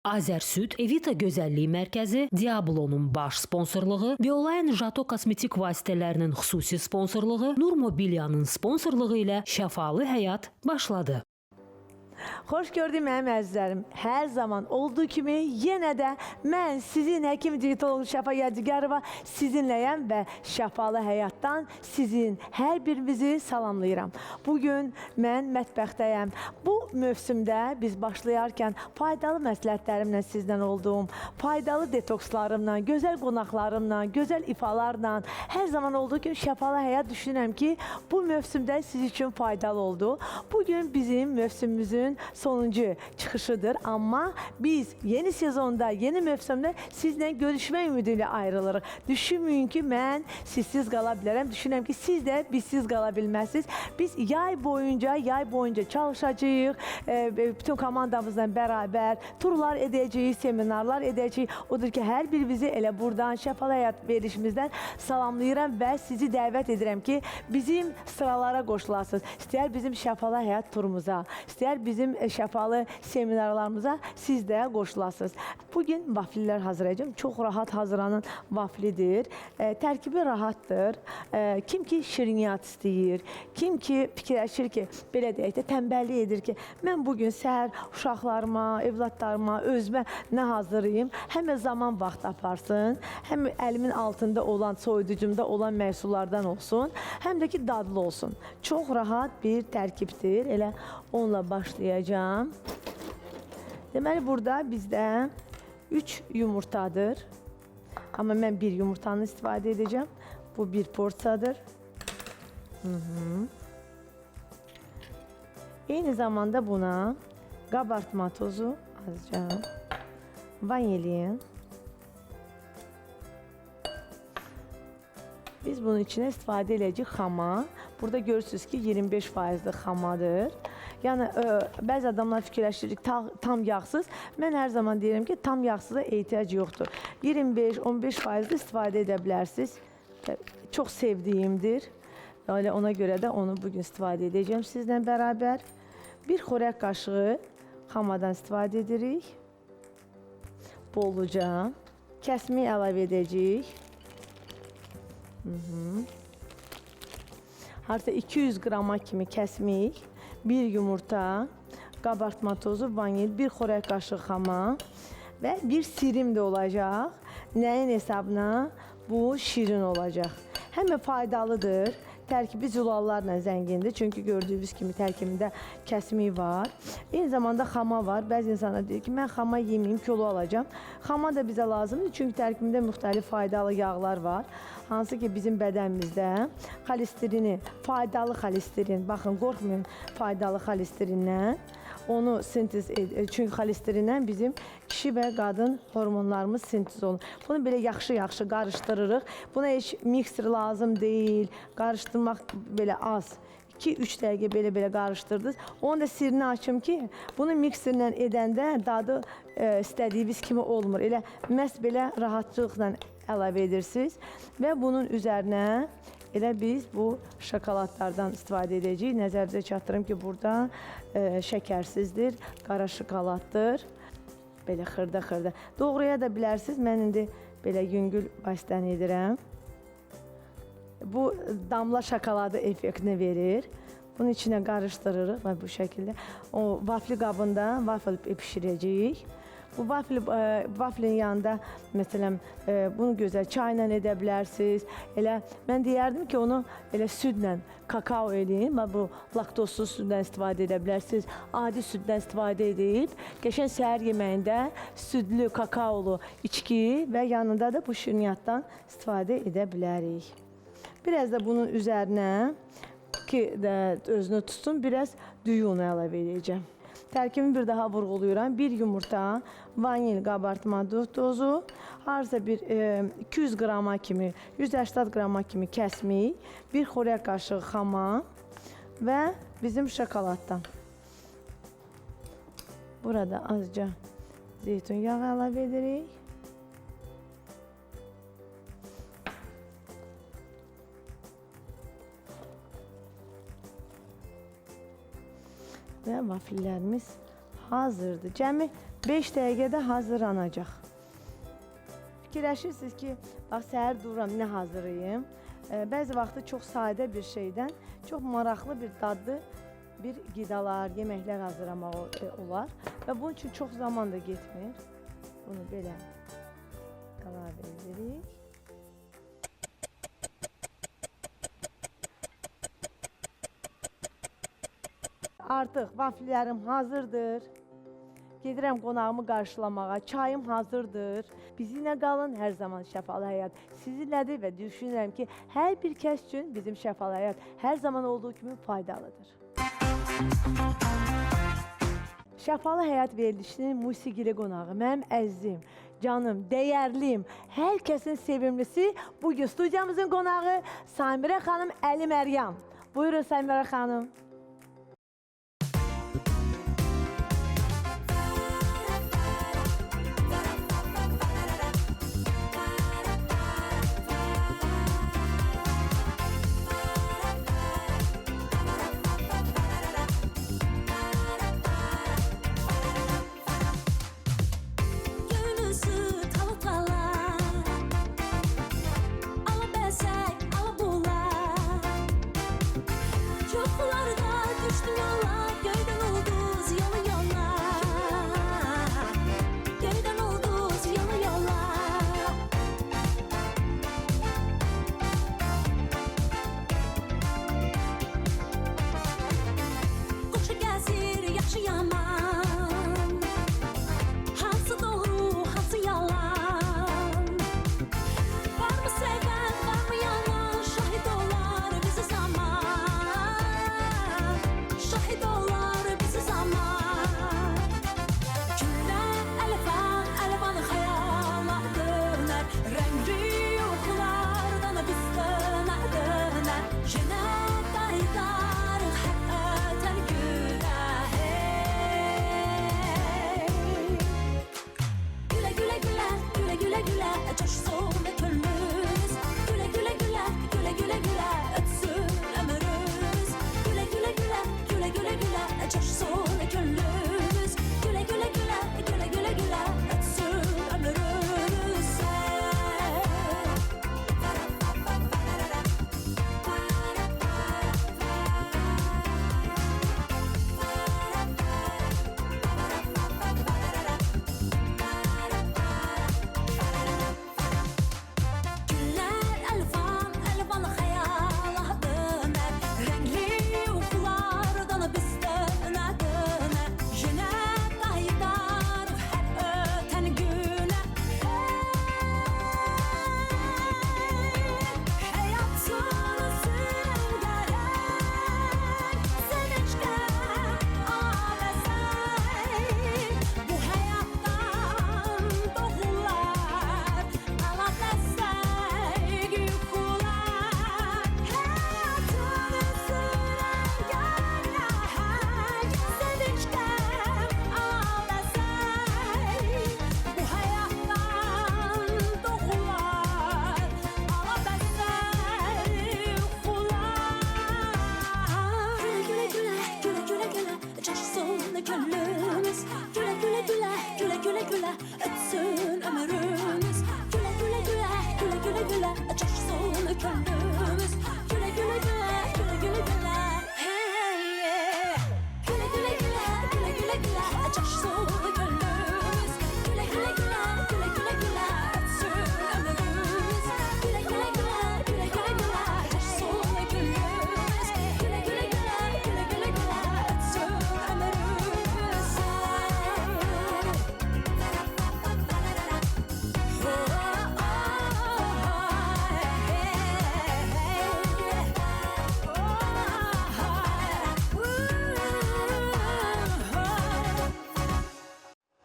Azərsüd, Evita Gözəllik Mərkəzi, Diablonun baş sponsorluğu, Bioline Jato kosmetik vasitələrinin xüsusi sponsorluğu, Nur Mobiliyanın sponsorluğu ilə Şəfalı Həyat başladı. Xoş gördük mənim əzizlərim. Hər zaman olduğu kimi yenə də mən sizin həkim dietoloq Şəfa Yadigarova sizinləyəm və Şəfalı Həyatdan sizin hər birinizi salamlayıram. Bugün mən mətbəxdəyəm. Bu mövsümdə biz başlayarkən faydalı məsləhətlərimlə sizdən olduğum, faydalı detokslarımla, gözəl qonaqlarımla, gözəl ifalarla, hər zaman olduğu kimi Şəfalı Həyat düşünürəm ki, bu mövsümdə siz üçün faydalı oldu. Bugün bizim mövsümümüzün sonuncu çıxışıdır. Amma biz yeni sezonda, yeni mövsümdə sizlə görüşmə ümidi ilə ayrılırıq. Düşünməyin ki, mən sizsiz qala bilərəm. Düşünürəm ki, siz də bizsiz qala bilməzsiniz. Biz yay boyunca çalışacağıq. Bütün komandamızla bərabər turlar edəcəyik, seminarlar edəcəyik. Odur ki, hər birinizi elə buradan Şəfalı Həyat verilişimizdən salamlayıram və sizi dəvət edirəm ki, bizim sıralara qoşulasınız. İstəyər bizim Şəfalı Həyat turumuza, istəyər bizim şəfalı seminarlarımıza siz də qoşulasınız. Bugün vaflilər hazırlayacağım. Çox rahat hazırlanan vaflidir. Tərkibi rahatdır. Kim ki şiriniyat istəyir, kim ki fikirləşir ki, belə deyək də tənbəllik edir ki, mən bugün səhər uşaqlarıma, evladlarıma, özümə nə hazırlayayım, həm zaman vaxt aparsın, həm əlimin altında olan, soyuducumda olan məhsullardan olsun, həm də ki dadlı olsun. Çox rahat bir tərkibdir. Elə onunla başlayacağım. Deməli, burada bizdə 3 yumurtadır. Amma mən bir yumurtanı istifadə edəcəm. Bu bir porsiyadır. Eyni zamanda buna qabartma tozu azca, vanilin. Biz bunun içine istifadə edəcəyik xama. Burada görürsünüz ki, 25% xamadır. Yəni, bəzi adamlar fikirləşirik tam yağsız. Mən hər zaman deyirəm ki, tam yağsıza ehtiyac yoxdur. 25-15% istifadə edə bilərsiniz. Çox sevdiyimdir. Ona görə də onu bugün istifadə edəcəm sizlə bərabər. Bir xörək qaşığı xamadan istifadə edirik. Bolluca. Kəsmi əlavə edəcəyik. Harca 200 qrama kimi kəsmik, bir yumurta, qabartma tozu, vanil, bir xörək qaşığı xama və bir sirim də olacaq. Nəyin hesabına? Bu şirin olacaq. Həm də faydalıdır. Tərkibi zülallarla zəngindir. Çünki gördüyünüz kimi tərkibində kəsmi var. Eyni zamanda xama var. Bəzi insanlar deyir ki, mən xama yeməyim, kilo alacağım. Xama da bizə lazımdır. Çünki tərkibində müxtəlif faydalı yağlar var. Hansı ki bizim bədənimizdə xolesterini, faydalı xolesterin, baxın qorxmayın faydalı xolesterindən, onu sintez edir. Çünki xolesterindən bizim kişi və qadın hormonlarımız sintez olunur. Bunu belə yaxşı-yaxşı qarışdırırıq. Buna heç mikser lazım deyil, qarışdırmaq belə az. 2-3 dəqiqə belə qarışdırdınız. Onun da sirrini açım ki, bunu mikserlə edəndə dadı istədiyiniz kimi olmur. Elə məhz belə rahatçılıqla əlavə edirsiniz və bunun üzərinə elə biz bu şokoladlardan istifadə edəcəyik. Nəzərinizə çatdırım ki, burada şəkərsizdir, qara şokoladdır. Belə xırda-xırda. Doğraya da bilərsiniz. Mən indi belə yüngül vasitəni edirəm. Bu damla şokoladı effektini verir. Bunun içine qarışdırırıq və bu şəkildə. O vafli qabında vafl pişirəcəyik. Bu vaflin yanında məsələn bunu gözəl çayla edə bilərsiniz. Elə mən deyərdim ki, onu elə südlə, kakao eləyin. Bu laktozsuz süddən istifadə edə bilərsiniz. Adi süddən istifadə edib, qəşəng səhər yeməyində südlü, kakaolu içki və yanında da bu şiriniyatdan istifadə edə bilərik. Biraz da bunun üzərinə ki özünü tutsun, biraz düyü unu əlavə edəcəm. Tərkibimi bir daha vurğuluyuram. Bir yumurta, vanil qabartma tozu, harca bir 200 qrama kimi, 180 qrama kimi kəsmik, bir xörək qaşığı xama və bizim şokoladdan. Burada azca zeytun yağı əlavə edirik. Və vafillərimiz hazırdır. Cəmi 5 dəqiqədə hazırlanacaq. Fikirləşirsiniz ki, bax səhər dururam, nə hazırlayım? Bəzi vaxtı çox sadə bir şeydən çox maraqlı bir dadlı bir qidalar, yeməklər hazırlamaq olar və bunun üçün çox zaman da getmir. Bunu belə əlavə edirik. Artıq vafillərim hazırdır. Gedirəm qonağımı qarşılamağa, çayım hazırdır. Bizimlə qalın, hər zaman Şəfalı Həyat sizinlədir və düşünürəm ki, hər bir kəs üçün bizim Şəfalı Həyat hər zaman olduğu kimi faydalıdır. Şəfalı Həyat verilişinin musiqili qonağı, mənim əzizim, canım, dəyərliyim, hər kəsin sevimlisi bugün studiyamızın qonağı Samirə xanım Əli Məryəm. Buyurun Samirə xanım.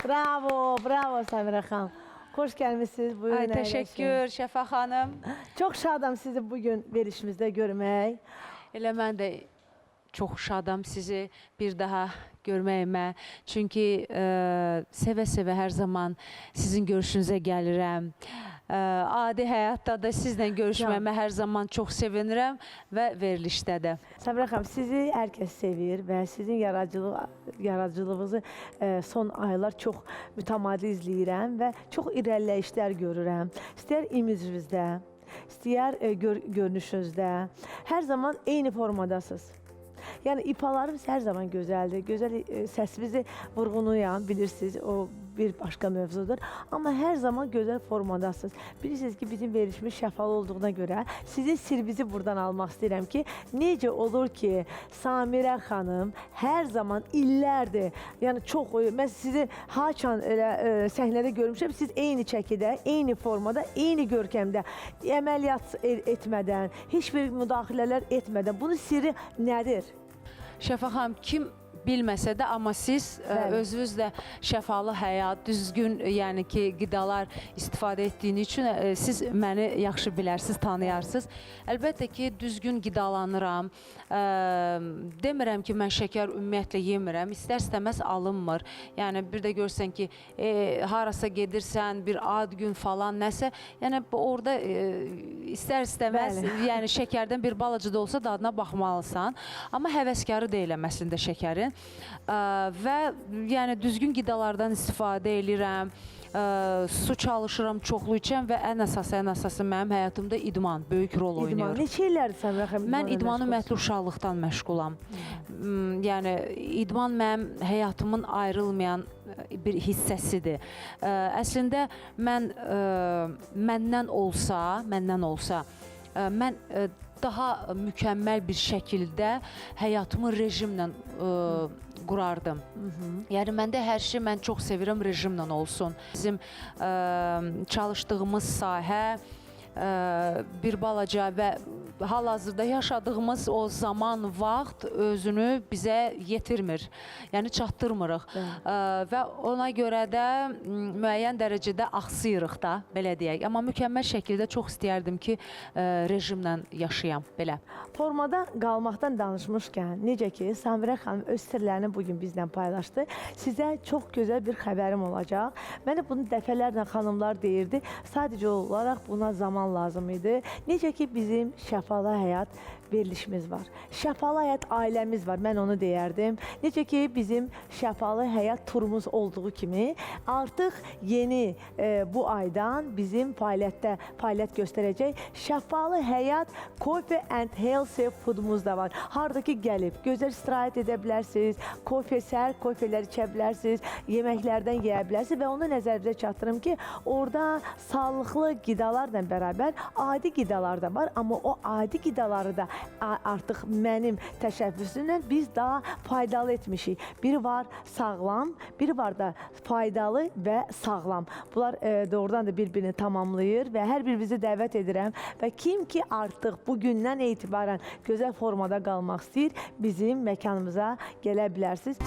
Bravo, bravo Samirə xanım. Xoş gəlmişsiniz. Buyurun. Ay, təşəkkür Şəfa xanım. Çox şadam sizi bugün verişimizdə görmək. Elə mən də çox şadam sizi bir daha görməyimə. Çünki sevə-sevə hər zaman sizin görüşünüzə gəlirəm. Adi həyatda da sizlə görüşməyimə hər zaman çox sevinirəm və verilişdə də. Samirə xanım, sizi hər kəs sevir və sizin yaradıcılığınızı son aylar çox mütəmadi izləyirəm və çox irəliləyişlər görürəm. İstəyər imicinizdə, istəyər görünüşünüzdə, hər zaman eyni formadasınız. Yəni ifalarınız hər zaman gözəldir. Gözəl səsinizi vurğulayan, bilirsiniz, o bir başqa mövzudur. Amma hər zaman gözəl formadasınız. Bilirsiniz ki, bizim verilişimiz şəfalı olduğuna görə sizin sirrinizi buradan almaq istəyirəm ki, necə olur ki, Samirə xanım hər zaman illərdir, yəni çox, mən sizi haçan elə səhnədə görmüşəm, siz eyni çəkidə, eyni formada, eyni görkəmdə, əməliyyat etmədən, heç bir müdaxilələr etmədən, bunun sirri nədir? Şəfa xanım, kim bilməsə də, amma siz özünüz də şəfalı həyat, düzgün, yəni ki, qidalar istifadə etdiyiniz üçün siz məni yaxşı bilərsiniz, tanıyarsınız. Əlbəttə ki, düzgün qidalanıram. Demirəm ki, mən şəkər ümumiyyətlə yemirəm, istər-istəməz alınmır. Yəni, bir də görsən ki, harasa gedirsən, bir ad gün falan, nəsə, yəni orada istər-istəməz, yəni şəkərdən bir balaca da olsa dadına baxmalısan. Amma həvəskarı deyiləm əslində şəkərin. Və yəni düzgün qidalardan istifadə edirəm, su çalışıram, çoxlu içəm və ən əsası mənim həyatımda idman böyük rol oynayır. Neçə illərdir Samirə xanım? Mən idmanı ümumiyyətlə uşaqlıqdan məşğulam. Yəni idman mənim həyatımın ayrılmayan bir hissəsidir. Əslində məndən olsa, mən daha mükəmməl bir şəkildə həyatımı rejimlə qurardım. Yəni məndə hər şey, mən çox sevirəm rejimlə olsun. Bizim çalışdığımız sahə bir balaca və hal-hazırda yaşadığımız o zaman, vaxt özünü bizə yetirmir. Yəni çatdırmırıq. Və ona görə də müəyyən dərəcədə axsıyırıq da, belə deyək. Amma mükəmməl şəkildə çox istəyərdim ki, rejimlə yaşayam, belə. Formada qalmaqdan danışmışkən, necə ki, Samirə xanım öz sirlərini bugün bizlə paylaşdı. Sizə çox gözəl bir xəbərim olacaq. Mənə bunu dəfələrlə xanımlar deyirdi. Sadəcə olaraq buna zaman lazım idi. Necə ki, bizim şəfalı həyat verilişimiz var. Şəfalı həyat ailəmiz var, mən onu deyərdim. Necə ki, bizim şəfalı həyat turumuz olduğu kimi, artıq yeni bu aydan bizim fəaliyyət göstərəcək şəfalı həyat Coffee and Healthy foodumuz da var. Hardakı gəlib, gözəl istirahət edə bilərsiniz, səhər kofelər içə bilərsiniz, yeməklərdən yeyə bilərsiniz və onu nəzərinizə çatdırım ki, orada sağlıqlı qidalarla bərabər adi qidalar da var, amma o adi qidaları da artıq mənim təşəbbüsümlə biz daha faydalı etmişik. Biri var sağlam, biri var da faydalı və sağlam. Bunlar doğrudan da bir-birini tamamlayır və hər birinizi dəvət edirəm və kim ki artıq bugündən etibarən gözəl formada qalmaq istəyir, bizim məkanımıza gələ bilərsiniz.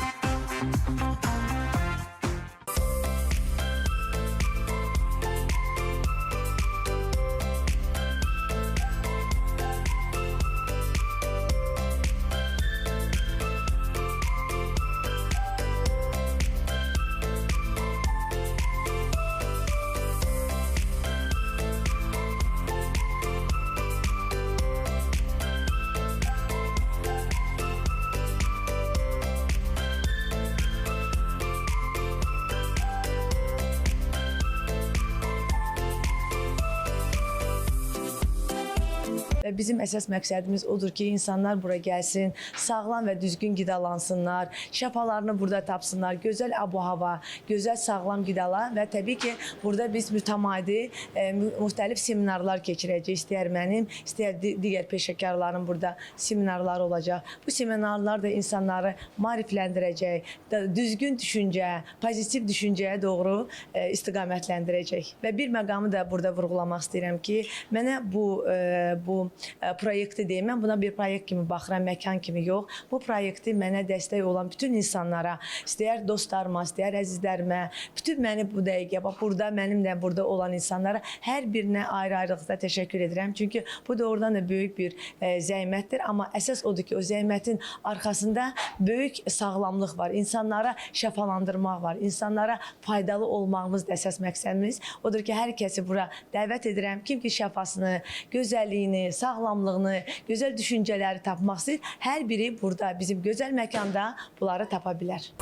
Bizim əsas məqsədimiz odur ki, insanlar bura gəlsin, sağlam və düzgün qidalansınlar, şəfalarını burada tapsınlar, gözəl abu-hava, gözəl sağlam qidalar və təbii ki, burada biz mütəmadi müxtəlif seminarlar keçirəcəyik. İstəyər mənim, istəyər digər peşəkarların burada seminarları olacaq. Bu seminarlar da insanları maarifləndirəcək, düzgün düşüncə, pozitiv düşüncəyə doğru istiqamətləndirəcək. Və bir məqamı da burada vurğulamaq istəyirəm ki, mənə bu proyekti deyim, mən buna bir proyekt kimi baxıram, məkan kimi yox. Bu proyekti mənə dəstək olan bütün insanlara, istəyər dostlarıma, istəyər əzizlərimə, bütün məni bu dəqiqə, burada mənimlə burada olan insanlara hər birinə ayrı-ayrılıqda təşəkkür edirəm. Çünki bu doğrudan da böyük bir zəhmətdir, amma əsas odur ki, o zəhmətin arxasında böyük sağlamlıq var, insanlara şəfalandırmaq var, insanlara faydalı olmağımız da əsas məqsədimiz. Odur ki, hər kəsi bura dəvət edirəm. Kim ki şəfasını, gözəlliyini, sağlamlığını, gözəl düşüncələri tapmaq istəyir. Hər biri burada bizim gözəl məkanda bunları tapa bilər.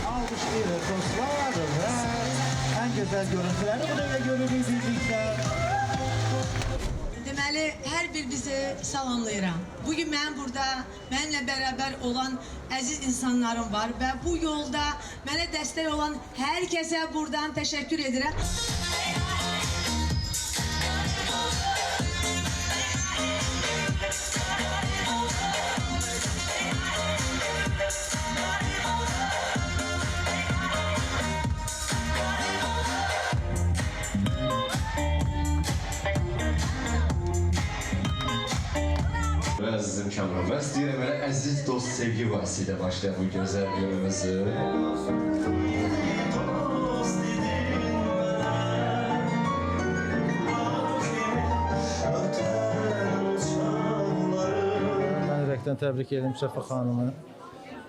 Alkışlayırız dostlar ve en güzel görüntüleri burada görürüz birlikte. Deməli, hər bir bizi salamlayıram. Bugün mən burada mənimlə bərabər olan əziz insanlarım var və bu yolda mənə dəstək olan hər kəsə buradan təşəkkür edirəm. Ve əzizim Kamran, mən istəyirəm elə əziz dost sevgi vasitə başlayaq bu gözəl günümüzü. Ben ürəkdən təbrik edirəm Şəfa xanımı.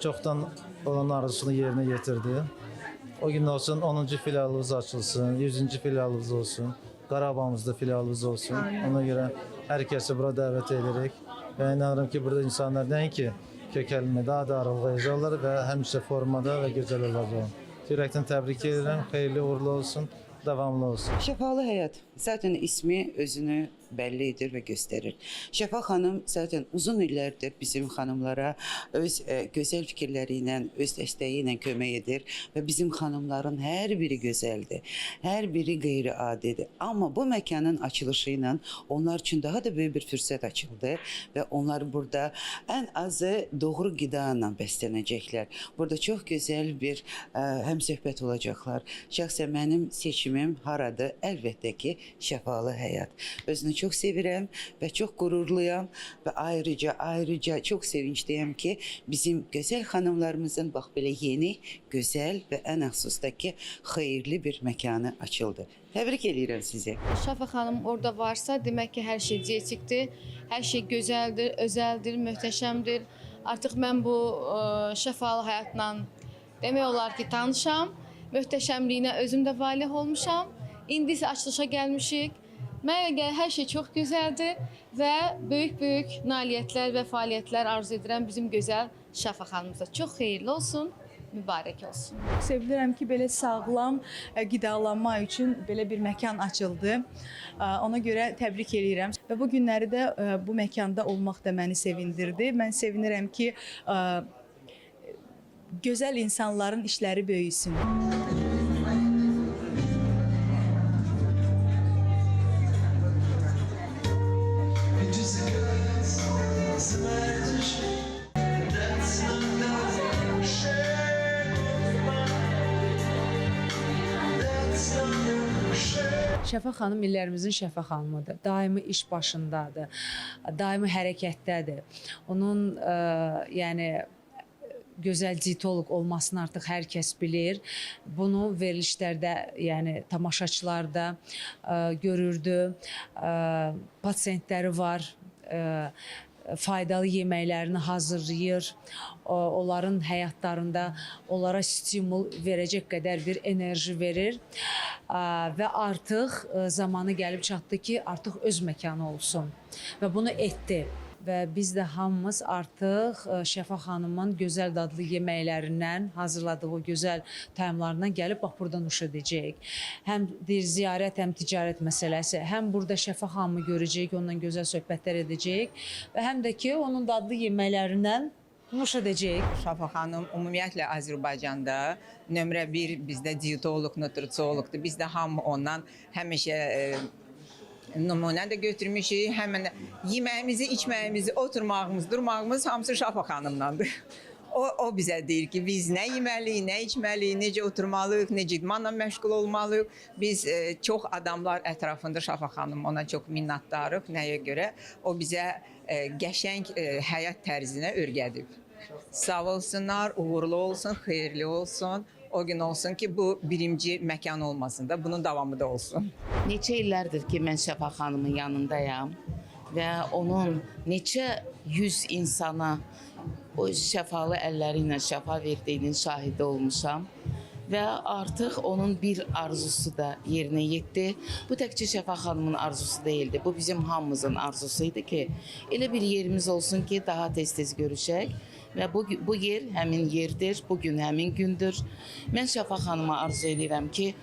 Çoxdan olan arzusunu yerinə yetirdi. O gün olsun 10-cu filialımız açılsın, 100-cü filialımız olsun, Qarabağımızda filialımız olsun. Ona görə hər kəsi bura dəvət edirik. Və inanırım ki, burada insanlar nəinki kökəlmə, daha da arıqlayacaqlar və həmişə formada və gözəl olacaq. Ürəkdən təbrik edirəm, xeyirli uğurlu olsun, davamlı olsun. Şəfalı həyat. Zaten ismi özünü belli edir ve gösterir. Şəfa xanım zaten uzun illərdir bizim xanımlara öz gözəl fikirləriyle, öz dəstəyi kömək edir və bizim xanımların hər biri gözəldir. Hər biri qeyri-adidir. Amma bu məkanın açılışı ilə onlar üçün daha da böyük bir fürsət açıldı və onlar burada ən azı doğru qida ilə bəslənəcəklər. Burada çox gözəl bir həmsöhbət olacaqlar. Şəxsən mənim seçimim haradır? Əlbəttə ki, şəfalı həyat. Özünü çok sevirəm və çox qürurluyam və ayrıca çox sevincliyəm ki, bizim gözəl xanımlarımızın bax belə yeni, gözəl və ən əxsusda ki, xeyirli bir məkanı açıldı. Təbrik edirəm sizi. Şəfa xanım orada varsa, demək ki, hər şey cətikdir, hər şey gözəldir, özəldir, möhtəşəmdir. Artıq mən bu şəfalı həyatla demək olar ki, tanışam, möhtəşəmliyinə özüm də valih olmuşam. İndi isə açılışa gəlmişik. Mənə gəlir hər şey çox gözəldir və böyük-böyük nailiyyətlər və fəaliyyətlər arzu edirəm bizim gözəl Şəfa xanımıza. Çox xeyirli olsun, mübarək olsun. Sevinirəm ki, belə sağlam qidalanma üçün belə bir məkan açıldı. Ona görə təbrik edirəm. Və bu günləri də bu məkanda olmaq da məni sevindirdi. Mən sevinirəm ki, gözəl insanların işləri böyüsün. Şəfa xanım illərimizin Şəfa xanımıdır. Daimi iş başındadır, daimi hərəkətdədir. Onun yəni gözəl dietoloq olmasını artıq hər kəs bilir. Bunu verilişlərdə, yəni tamaşaçılar da görürdü. Pasiyentləri var, faydalı yeməklərini hazırlayır. Onların həyatlarında onlara stimul verəcək qədər bir enerji verir. Və artıq zamanı gəlib çatdı ki, artıq öz məkanı olsun. Və bunu etdi. Və biz də hamımız artıq Şəfa xanımın gözəl dadlı yeməklərindən, hazırladığı gözəl tayımlarından gəlib bax burada nuş edəcəyik. Həm ziyarət, həm ticarət məsələsi, həm burada Şəfa xanımı görəcəyik, onunla gözəl söhbətlər edəcəyik və həm də ki, onun dadlı yeməklərindən nuş edəcəyik. Şafaq xanım ümumiyyətlə Azərbaycanda nömrə 1 bizdə dietoloq, nutrisioloqdur. Biz də hamı ondan həmişə nümunə də götürmüşük. Həmin yeməyimizi, içməyimizi, oturmağımız, durmağımız hamısı Şafaq xanımdandır. O bizə deyir ki, biz nə yeməliyik, nə içməliyik, necə oturmalıyıq, necə idmanla məşğul olmalıyıq. Biz çox adamlar ətrafında Şafaq xanım ona çox minnətdarıq. Nəyə görə? O bizə qəşəng həyat tərzinə öyrədib. Sağ olsunlar, uğurlu olsun, xeyirli olsun. O gün olsun ki, bu birinci məkan olmasın da, bunun davamı da olsun. Neçə illərdir ki, mən Şafaq xanımın yanındayam və onun neçə yüz insana o şəfalı əlləri ilə şəfa verdiyinin şahidi olmuşam və artıq onun bir arzusu da yerinə yetdi. Bu təkcə Şafaq xanımın arzusu deyildi, bu bizim hamımızın arzusuydu ki, elə bir yerimiz olsun ki, daha tez-tez görüşək və bu yer həmin yerdir, bugün həmin gündür. Mən Şafaq xanıma arzu edirəm ki,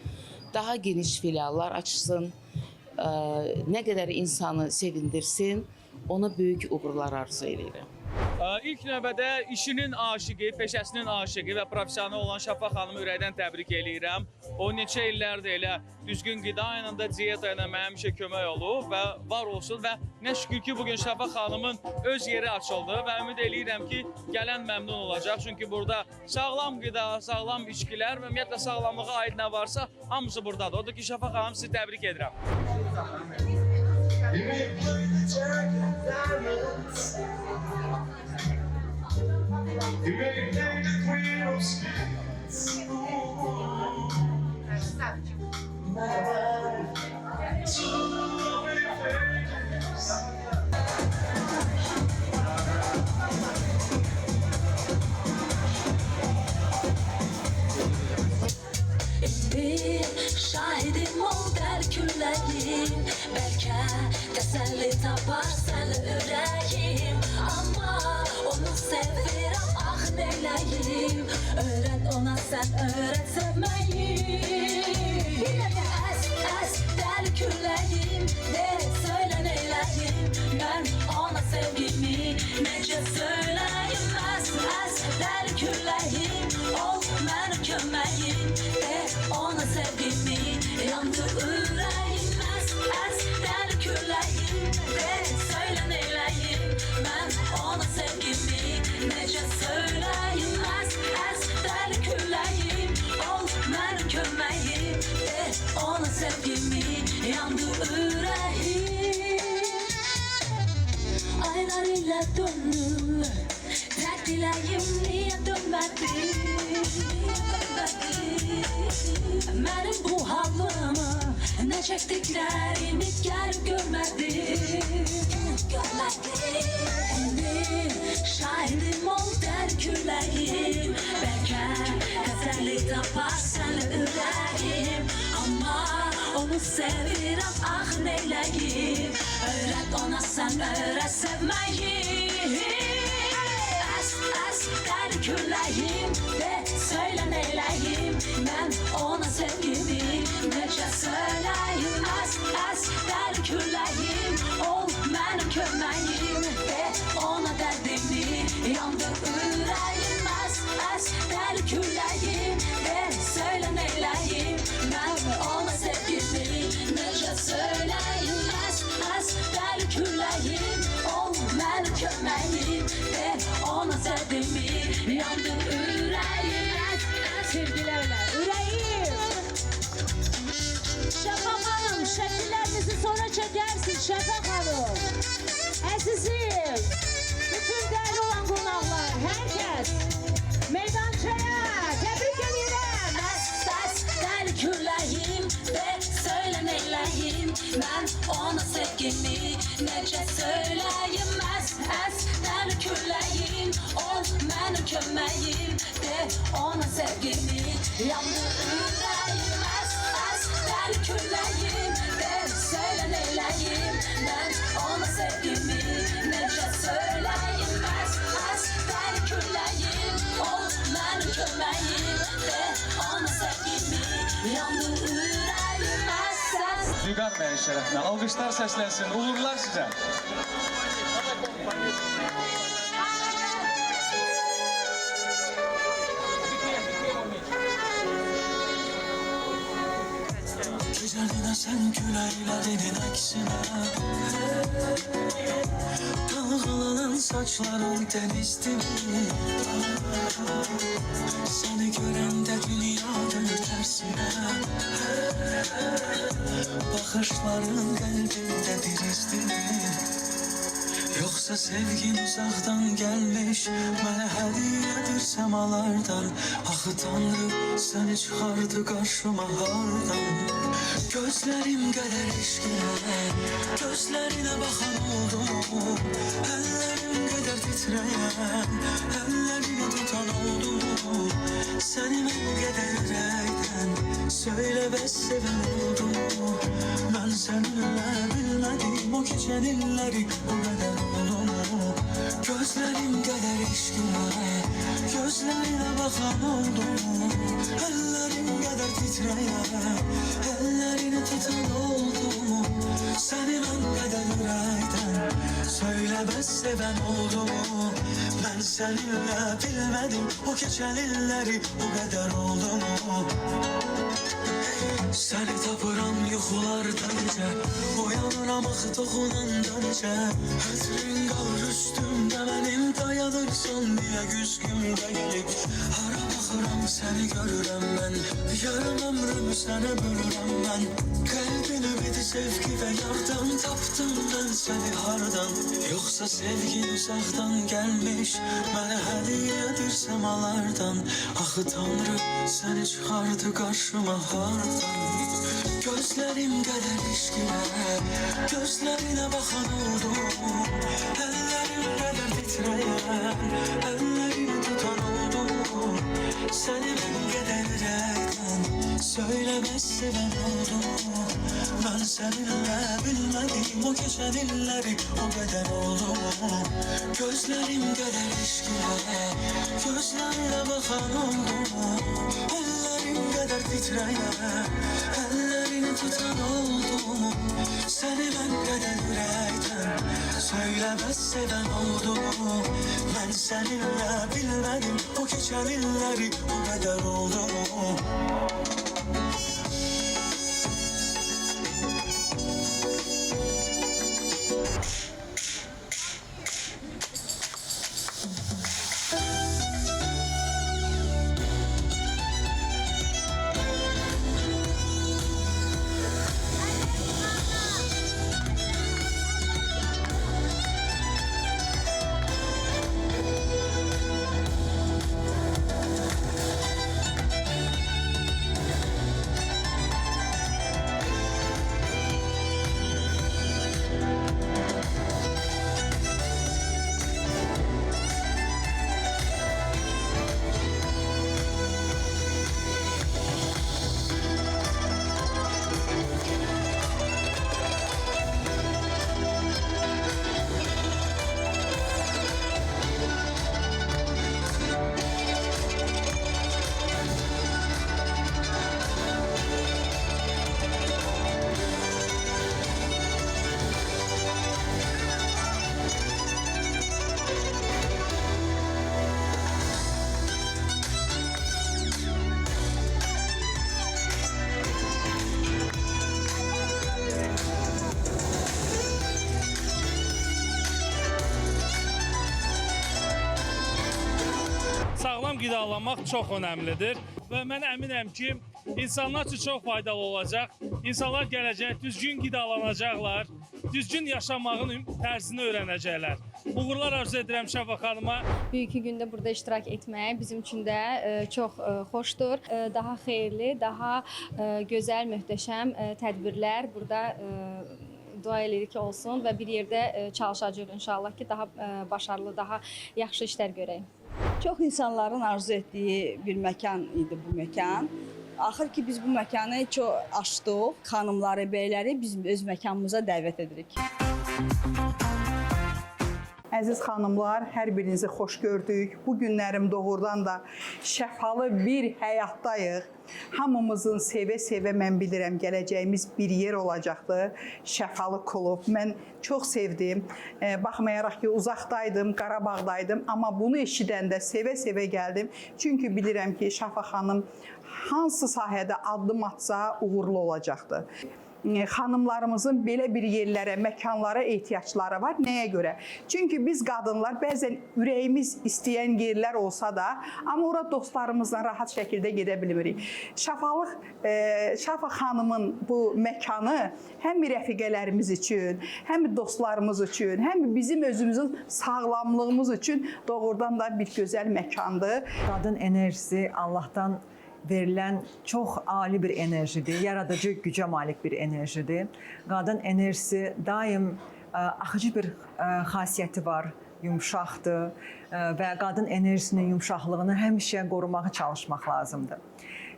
daha geniş filiallar açsın, nə qədər insanı sevindirsin, ona böyük uğurlar arzu edirəm. İlk növbədə işinin aşıqı, peşəsinin aşıqı və professional olan Şafaq xanımı ürəkdən təbrik eləyirəm. O neçə illərdir elə düzgün qida ilə, diyeta ilə mənə həmişə kömək olub və var olsun və nə şükür ki, bugün Şafaq xanımın öz yeri açıldı və ümid eləyirəm ki, gələn məmnun olacaq. Çünki burada sağlam qida, sağlam içkilər və ümumiyyətlə sağlamlığa aid nə varsa hamısı buradadır. Odur ki, Şafaq xanım sizi təbrik edirəm. Şahidim ol der külləyim, bəlkə təsəlli tapar səni ürəyim. Amma onu sevirəm, ah neyləyim, öyrət ona sən öyrət sevməyim. Əs der külləyim, de söylə neyləyim, mən ona sevgimi necə söyləyim. Əs der külləyim, ol mənim köməyim, de ona sevgimi yandı ürəyim. Əs der külləyim, de söylə neyləyim, mən ona sevgimi necə söyləyim. Əs der külləyim, ol mənim köməyim, de ona sevgimi yandı ürəyim. Aylar ilə döndüm, tək diləyim niyə dönmədi? Mənim bu halımı, nə çəkdiklərimi gəlib görmədi. Şahidim ol der külləyim, bəlkə təsəlli tapar səni ürəyim. Amma onu sevirəm, ah neyləyim, öyrət ona sən öyrət sevməyim. Əs der külləyim, de söylə neyləyim, mən ona sevgimi necə söyləyim. Əs der külləyim, ol mənim köməyim, de ona dərdimi yandı ürəyim. Əs der külləyim, de söylə neyləyim, mən ona sevgimi necə söyləyim. Əs der külləyim, ol mənim köməyim, de ona sevgimi yandı ürəyim. Sevgilerle ürəyim. Şafaq Hanım, şəkillərinizi sonra çəkərsin Şafaq Hanım. Əzizim, bütün dəyərli olan qonaqlar, hər kəs meydançaya təbrik edirəm. Əs der külləyim, de söylə neyləyim, mən ona sevgimi necə söyləyim. Əs der külləyim, ol mənim köməyim, de ona sevgimi yandı ürəyim. Əs der külləyim, de söylə neyləyim, mən ona sevgimi necə söyləyim. Əs der külləyim, ol mənim köməyim, de ona sevgimi yandı ürəyim. Vüqar bəyin şərəfinə alqışlar səslənsin, uğurlar sizə. Sen küleylerinin aksine dalgalanan saçların denizdi mi? Seni görəndə dünya dönür tersine. Bakışların kalbimde dirizdi mi? Yoksa sevgin uzaktan gelmiş, bana hediyedir semalardan. Ah Tanrı seni çıkardı karşıma hardan. Gözlerim kadar eşkine, gözlerine bakan oldu. Ellerim kadar titreyen, ellerini tutan oldu. Seni ben kadar yürekten, söyle ve seven oldum. Ben seninle bilmedim o geceleri bu kadar oldu mu? Gözlerim kadar eşkine, gözlerine bakan oldu. Ellerim kadar titreyen, ellerini tutan oldu mu? Seni ben kadar yürekten, söyle ben seven oldu mu? Ben seninle bilmedim o geceleri bu kadar oldu mu? Seni tapıram yuxulardanca, uyanıram axı toxunandanca. Həzrin qalır üstümdə mənim, dayanırsan diye güzgümdə gelip. Hara baxıram seni görürəm mən, yarım ömrümü sənə bölürəm mən. Kalbini bir sevgi ve yardan tapdım ben seni hardan. Yoksa sevgin uzaktan gelmiş, bana hediyedir semalardan. Ah Tanrı seni çıkardı karşıma hardan. Gözlerim kadar eşkine, gözlerine bakan oldu. Ellerim kadar titreyen, ellerini tutan oldu. Seni ben kadar yürekten, söylemez seven oldu. Ben seninle bilmedim o geceleri o kadar oldu. Gözlerim kadar eşkine, gözlerine bakan oldu. Ellerim kadar titreyen, ellerini tutan oldu. Seni ben kadar yürekten, söylemez seven oldu. Ben seninle bilmedim o geceleri o kadar oldu. Sağlam qidalanmaq çox önəmlidir və mən əminəm ki, insanlar üçün çox faydalı olacaq. İnsanlar gələcək, düzgün qidalanacaqlar, düzgün yaşamağın tərzini öyrənəcəklər. Uğurlar arzu edirəm Şəfa xanıma. Bugünkü gündə burada iştirak etmək bizim üçün də çox xoşdur. Daha xeyirli, daha gözəl, möhtəşəm tədbirlər burada dua edirik ki olsun və bir yerdə çalışacağıq inşallah ki, daha başarılı, daha yaxşı işlər görək. Çox insanların arzu etdiyi bir məkan idi bu məkan. Axır ki biz bu məkanı çox açdıq. Xanımları, beyləri biz öz məkanımıza dəvət edirik. Əziz xanımlar, hər birinizi xoş gördük. Bu günlərim doğrudan da şəfalı bir həyatdayıq. Hamımızın sevə-sevə mən bilirəm gələcəyimiz bir yer olacaqdır. Şəfalı klub. Mən çox sevdim. Baxmayaraq ki uzaqdaydım, Qarabağdaydım, amma bunu eşidəndə sevə-sevə gəldim. Çünki bilirəm ki Şəfa xanım hansı sahədə addım atsa uğurlu olacaqdır. xanımlarımızın belə bir yerlərə, məkanlara ehtiyacları var. Nəyə görə? Çünki biz qadınlar bəzən ürəyimiz istəyən yerlər olsa da, amma ora dostlarımızla rahat şəkildə gedə bilmirik. Şafa xanımın bu məkanı həm rəfiqələrimiz üçün, həm dostlarımız üçün, həm bizim özümüzün sağlamlığımız üçün doğrudan da bir gözəl məkandır. Qadın enerjisi Allahdan verilən çox ali bir enerjidir, yaradıcı gücə malik bir enerjidir. Qadın enerjisi daim axıcı bir xasiyyəti var, yumşaqdır və qadın enerjisinin yumşaqlığını həmişə qorumağa çalışmaq lazımdır.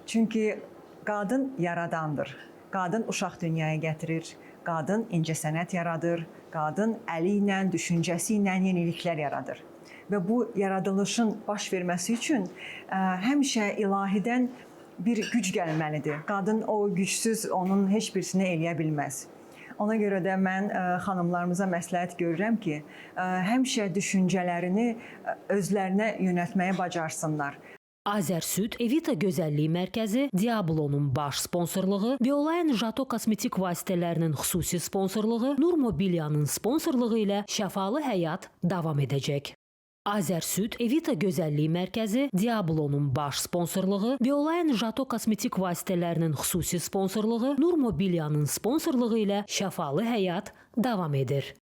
Çünki qadın yaradandır. Qadın uşaq dünyaya gətirir, qadın incəsənət yaradır, qadın əli ilə, düşüncəsi ilə yeniliklər yaradır. Və bu yaradılışın baş verməsi üçün həmişə ilahidən bir güc gəlməlidir. Qadın o gücsüz onun heç birisini eləyə bilməz. Ona görə də mən xanımlarımıza məsləhət görürəm ki, həmişə düşüncələrini özlərinə yönəltməyə bacarsınlar. Azərsüd Evita Gözəllik Mərkəzi, Diablonun baş sponsorluğu, Biolayan Jato kosmetik vasitələrinin xüsusi sponsorluğu, Nur Mobilyanın sponsorluğu ilə şəfalı həyat davam edəcək. Azərsüd Evita Gözəllik Mərkəzi, Diablonun baş sponsorluğu, Biolayan Jato kosmetik vasitələrinin xüsusi sponsorluğu, Nur Mobilyanın sponsorluğu ilə şəfalı həyat davam edir.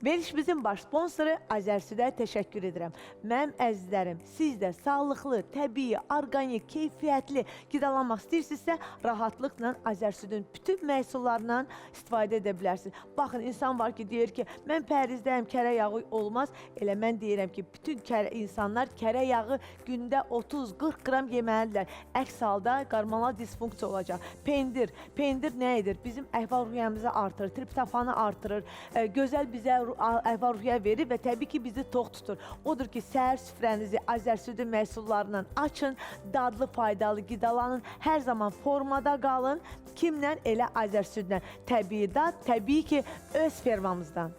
Verilişimizin baş sponsoru Azərsüdə təşəkkür edirəm. Mənim əzizlərim, siz də sağlıqlı, təbii, orqanik, keyfiyyətli qidalanmaq istəyirsinizsə, rahatlıqla Azərsüdün bütün məhsullarından istifadə edə bilərsiniz. Baxın, insan var ki, deyir ki, mən pəhrizdəyim, kərə yağı olmaz. Elə mən deyirəm ki, bütün insanlar kərə yağı gündə 30-40 qram yeməlidirlər. Əks halda qarmalar disfunksiya olacaq. Pendir nə edir? Bizim əhval-ruhiyyəmizi artırır, triptofanı artırır, gözəl bizə əhval-ruhiyyə verir və təbii ki, bizi tox tutur. Odur ki, səhər süfrənizi Azərsüdün məhsullarından açın, dadlı, faydalı qidalanın, hər zaman formada qalın. Kimlə? Elə Azərsüdlə. Təbii dad, təbii ki, öz fermamızdan.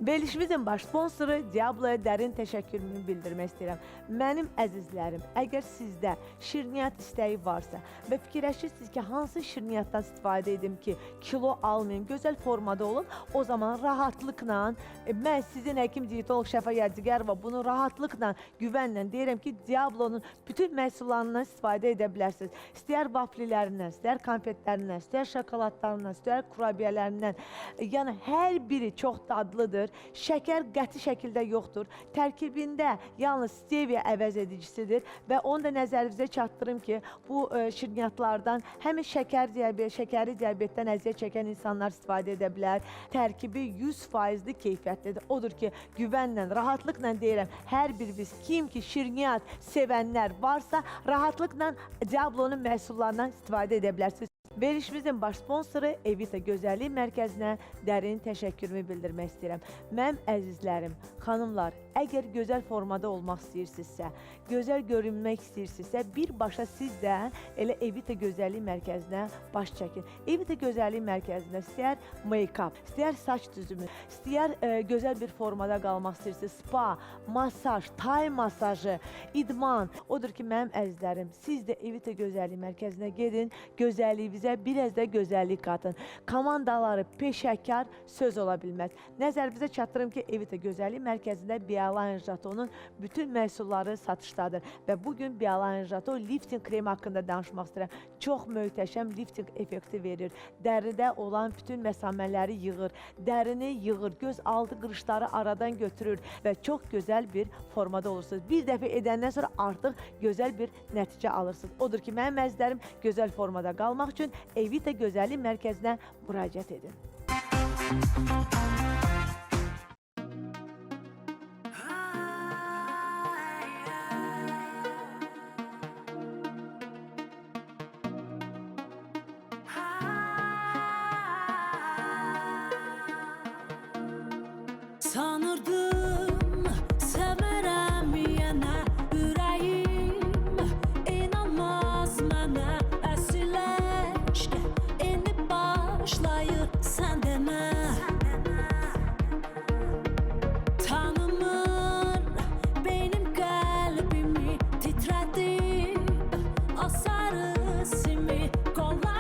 Verilişimizin baş sponsoru Diabloya dərin təşəkkürümü bildirmək istəyirəm. Mənim əzizlərim, əgər sizdə şirniyyat istəyi varsa və fikirləşirsiniz ki, hansı şirniyyatdan istifadə edim ki, kilo almayayım, gözəl formada olun, o zaman rahatlıqla, mən sizin həkim diyetolog Şəfa Yadigarova bunu rahatlıqla, güvənlə deyirəm ki, Diablonun bütün məhsullarından istifadə edə bilərsiniz. İstəyər vaflilərindən, istəyər konfetlərindən, istəyər şokoladlarından, istəyər kurabiyələrindən, yəni hər biri çox dadlıdır. Şəkər qəti şəkildə yoxdur. Tərkibində yalnız stevia əvəz edicisidir və onu da nəzərinizə çatdırım ki, bu şirniyyatlardan həm şəkəri diabetdən əziyyət çəkən insanlar istifadə edə bilər. Tərkibi 100%li keyfiyyətlidir. Odur ki, güvənlə, rahatlıqla deyirəm, hər biriniz kim ki şirniyyat sevənlər varsa, rahatlıqla Diablonun məhsullarından istifadə edə bilərsiniz. Verilişimizin baş sponsoru Evita Gözəllik Mərkəzinə dərin təşəkkürümü bildirmək istəyirəm. Mənim əzizlərim, xanımlar, əgər gözəl formada olmaq istəyirsinizsə, gözəl görünmək istəyirsinizsə, birbaşa siz də elə Evita Gözəllik Mərkəzinə baş çəkin. Evita Gözəllik Mərkəzində istəyər make-up, istəyər saç düzümü, istəyər gözəl bir formada qalmaq istəyirsiniz, spa, masaj, tay masajı, idman. Odur ki, mənim əzizlərim, siz də Evita Gözəllik Mərkəzinə gedin, gözəlliyinizə biraz da gözəllik qatın. Komandaları peşəkar söz ola bilməz. Nəzərinizə çatdırım ki, Evita Gözəllik Mərkəzində Biolayan Jatonun bütün məhsulları satışdadır və bugün Biolayan Jato lifting kremi haqqında danışmaq istəyirəm. Çox möhtəşəm lifting effekti verir. Dəridə olan bütün məsamələri yığır, dərini yığır, göz altı qırışları aradan götürür və çox gözəl bir formada olursunuz. Bir dəfə edəndən sonra artıq gözəl bir nəticə alırsınız. Odur ki, mənim əzizlərim, gözəl formada qalmaq üçün Evita Gözəllik Mərkəzinə müraciət edin. Sanırdım sevərəm yenə ürəyim inanmaz mənə əsirləşdi indi başlayır sən demə tanımır benim qəlbimi titrədib o sarı simi qollar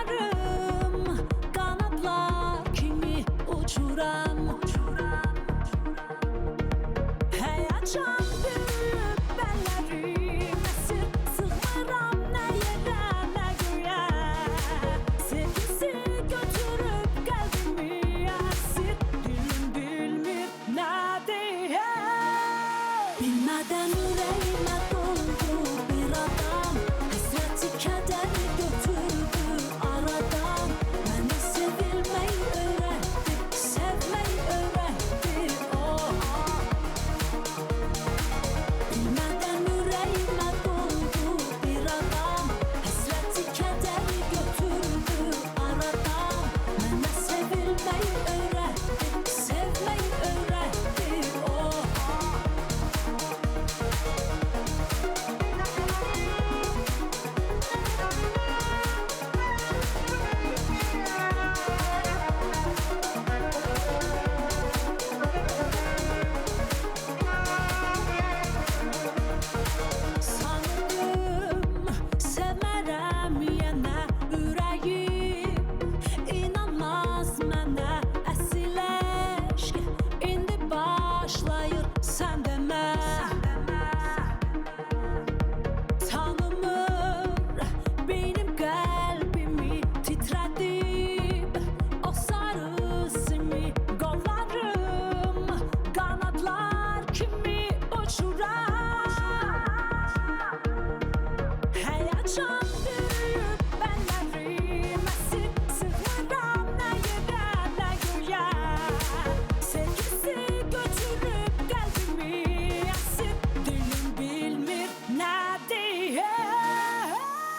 başlayır sən demə. Tanımır benim qəlbimi titrədib o sarı simi qollarım qanadlar kimi uçurar. Həyəcan büyüyüb bənlərim əsir, sığmıram nə yerə nə göyə. Sevgisi götürüb qəlbimi əsir, dilim bilmir nə deyə.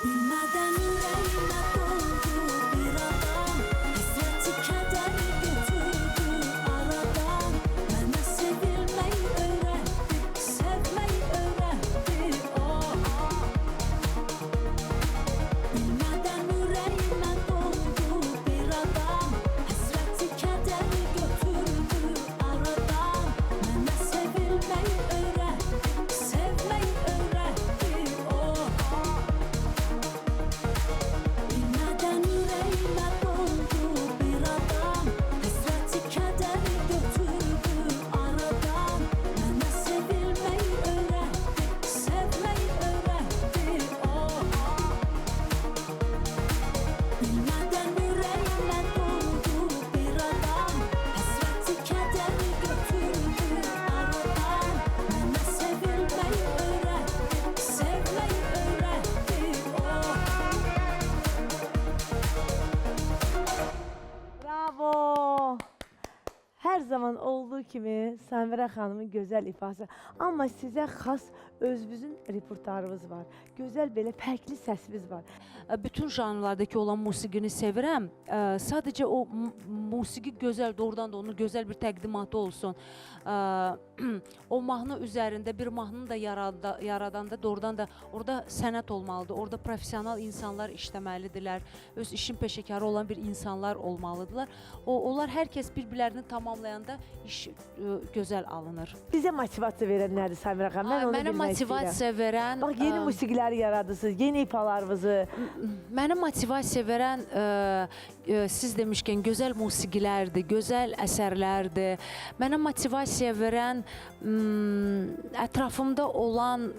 Bilmədən ürəyimə doldu bir adam, həsrəti kədəri götürdü aradan. Mənə sevilməyi öyrətdi, sevməyi öyrətdi o. Bilmədən ürəyimə doldu bir adam, həsrəti kədəri götürdü aradan. Mənə sevilməyi öyrətdi, sevməyi öyrətdi o. Bilmədən ürəyimə doldu bir adam, həsrəti kədəri götürdü aradan. Mənə sevilməyi öyrətdi, sevməyi öyrətdi o. Bilmədən ürəyimə doldu bir adam, həsrəti kədəri götürdü aradan. Mənə sevilməyi öyrətdi, sevməyi öyrətdi o. Bravo! Hər zaman olduğu kimi Səmirə xanımın gözəl ifadəsi. Amma sizə xas özünüzün repertuarınız var. Gözəl belə fərqli səsiniz var. Bütün janrlardakı olan musiqini sevirəm. Sadəcə o musiqi gözəl, doğrudan da onun gözəl bir təqdimatı olsun. O mahnı üzərində bir mahnını da yaradanda doğrudan da orada sənət olmalıdır. Orada professional insanlar işləməlidirlər. Öz işin peşəkarı olan bir insanlar olmalıdırlar. Onlar hər kəs bir-birlərini tamamlayanda iş gözəl alınır. Sizə motivasiya verən nədir Səmirə xanım? Mən onu Mənə bilmək motivasiya istəyirəm. verən... Bax, yeni musiqiləri yaradırsınız, yeni ifalarınızı. Mənə motivasiya verən, siz demişkən, gözəl musiqilərdir, gözəl əsərlərdir. Mənə motivasiya verən ətrafımda olan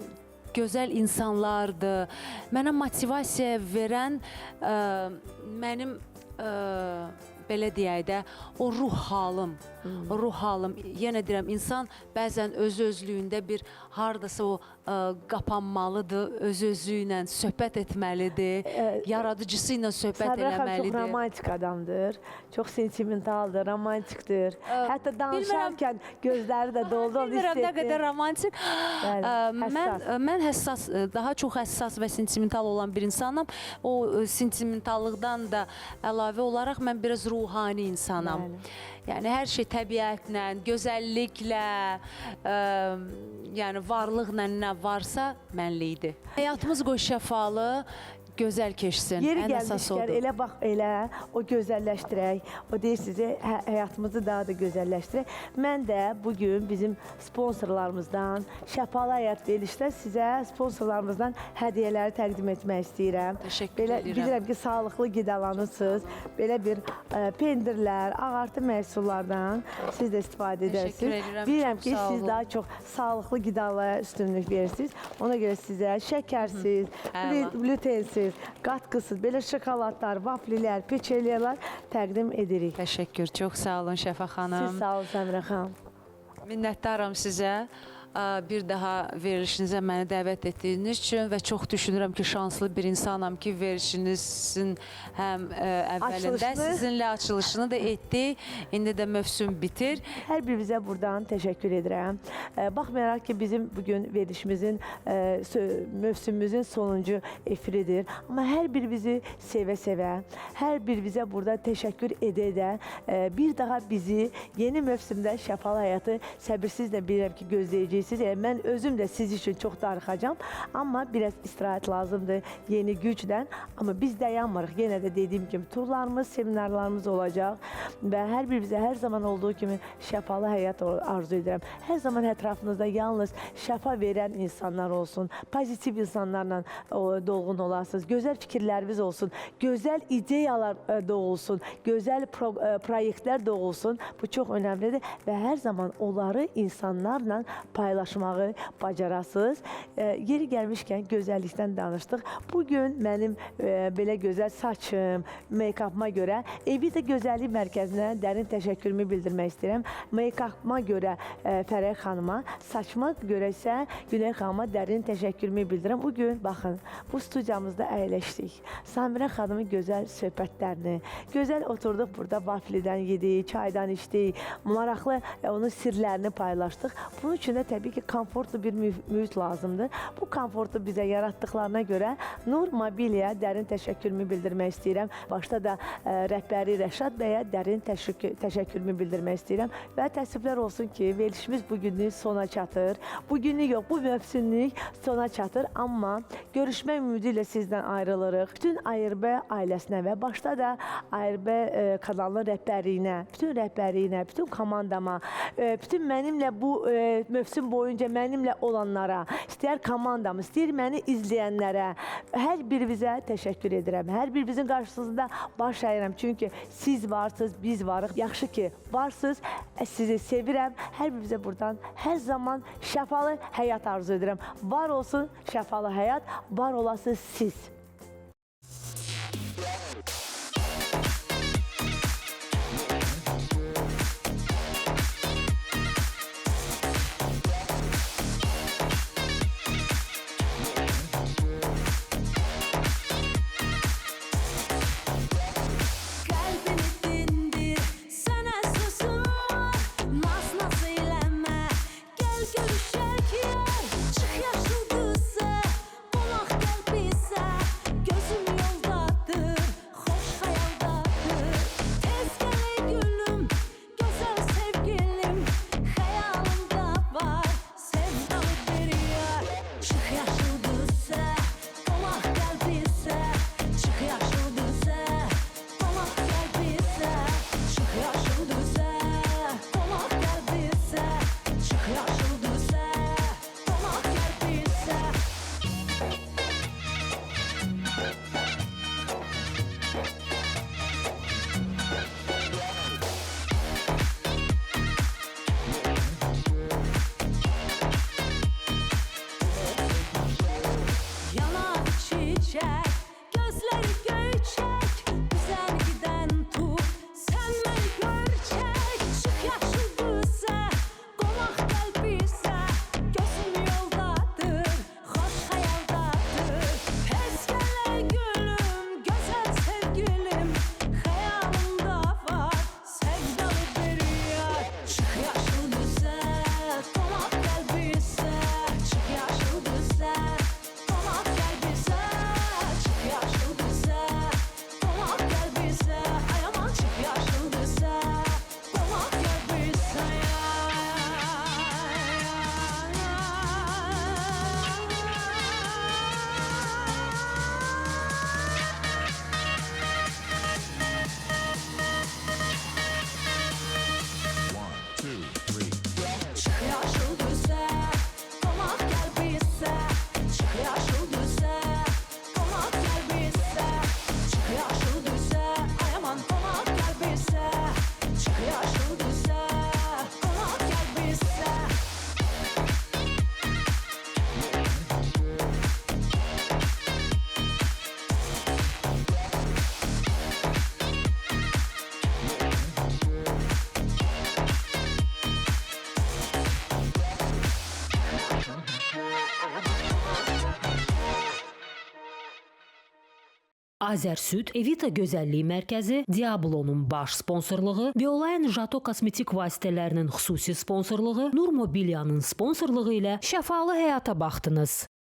gözəl insanlardır. Mənə motivasiya verən mənim belə deyək də, o ruh halım, yenə deyirəm, insan bəzən öz-özlüyündə bir hardasa o qapanmalıdır, öz-özü ilə söhbət etməlidir, yaradıcısı ilə söhbət eləməlidir. Səmirə xanım çox romantik adamdır, çox sentimentaldır, romantikdir. Hətta danışarkən gözləri də doldu, onu Bilmirəm nə hissetdim. qədər romantik. Mən həssas, daha çox həssas və sentimental olan bir insanam. O sentimentallıqdan da əlavə olaraq mən biraz ruhani insanam. Yəni hər şey təbiətlə, gözəlliklə, yəni varlıqla nə varsa mənlikdir. Həyatımız qoy şəfalı, gözəl keçsin. Yeri Ən əsas gəlmişkən odur. elə bax elə o gözəlləşdirək. O deyir sizə həyatımızı daha da gözəlləşdirək. Mən də bugün bizim sponsorlarımızdan Şəfalı Həyat verilişdə sizə sponsorlarımızdan hədiyyələri təqdim etmək istəyirəm. Təşəkkür Belə edirəm. bilirəm ki, sağlıqlı qidalanırsınız. Belə bir pendirlər, ağartı məhsullardan siz də istifadə edərsiniz. Təşəkkür edirəm, Bilirəm çox ki, sağ siz olun. daha çox sağlıqlı qidalara üstünlük verirsiniz. Ona görə sizə şəkərsiz, Əla. glutensiz, qatqısız, belə şokoladlar, vaflilər, peçelyalar təqdim edirik. Təşəkkür, çox sağ olun Şəfa xanım. Siz sağ olun Səmirə xanım. Minnətdaram sizə. Bir daha verilişinizə məni dəvət etdiyiniz üçün və çox düşünürəm ki, şanslı bir insanam ki, verilişinizin həm əvvəlində sizinlə açılışını da etdi. İndi də mövsüm bitir. Hər birinizə buradan təşəkkür edirəm. Baxmayaraq ki, bizim bugün verilişimizin, mövsümümüzün sonuncu efiridir. Amma hər birimizi sevə-sevə, hər birimizə burada təşəkkür edə-edə bir daha bizi yeni mövsümdə Şəfalı Həyatı səbirsizlə bilirəm ki, gözləyəcəksiniz. bilirsiniz. Mən özüm də siz üçün çox darıxacam, amma biraz istirahət lazımdır, yeni gücdən. Amma biz dayanmırıq. Yenə də dediyim kimi turlarımız, seminarlarımız olacaq və hər birimizə hər zaman olduğu kimi şəfalı həyat arzu edirəm. Hər zaman ətrafınızda yalnız şəfa verən insanlar olsun, pozitiv insanlarla dolğun olasınız, gözəl fikirləriniz olsun, gözəl ideyalar doğulsun, gözəl proyektlər doğulsun. Bu çox önəmlidir və hər zaman onları insanlarla paylaşmağı bacarasınız. Yeri gəlmişkən gözəllikdən danışdıq. Bugün mənim belə gözəl saçım, make-up'ıma görə Evita Gözəllik Mərkəzinə dərin təşəkkürümü bildirmək istəyirəm. Make-up'ıma görə Fərəh xanıma, saçıma görə isə Güney xanıma dərin təşəkkürümü bildirirəm. Bugün baxın, bu studiyamızda əyləşdik. Samirə xanımın gözəl söhbətlərini, gözəl oturduq burada, vaflidən yedik, çaydan içdik, maraqlı onun sirlərini paylaşdıq. Bunun üçün də təbii ki, komfortlu bir mühit lazımdır. Bu komfortu bizə yaratdıqlarına görə Nur Mobiliya dərin təşəkkürümü bildirmək istəyirəm. Başda da rəhbəri Rəşad bəyə dərin təşəkkürümü bildirmək istəyirəm. Və təəssüflər olsun ki, verilişimiz bugünlük sona çatır. Bugünlük yox, bu mövsümlük sona çatır. Amma görüşmək ümidi ilə sizdən ayrılırıq. Bütün ARB ailəsinə və başda da ARB kanalının rəhbərliyinə, bütün komandama, bütün mənimlə bu mövsüm boyunca mənimlə olanlara, istəyər komandamı, istəyir məni izləyənlərə, hər birinizə təşəkkür edirəm. Hər birinizin qarşısında baş əyirəm. Çünki siz varsınız, biz varıq. Yaxşı ki, varsınız. Sizi sevirəm. Hər birinizə buradan hər zaman şəfalı həyat arzu edirəm. Var olsun şəfalı həyat, var olasınız siz. Azərsüd, Evita Gözəllik Mərkəzi, Diablonun baş sponsorluğu, Biolayan Jato kosmetik vasitələrinin xüsusi sponsorluğu, Nur Mobiliyanın sponsorluğu ilə şəfalı həyata baxdınız.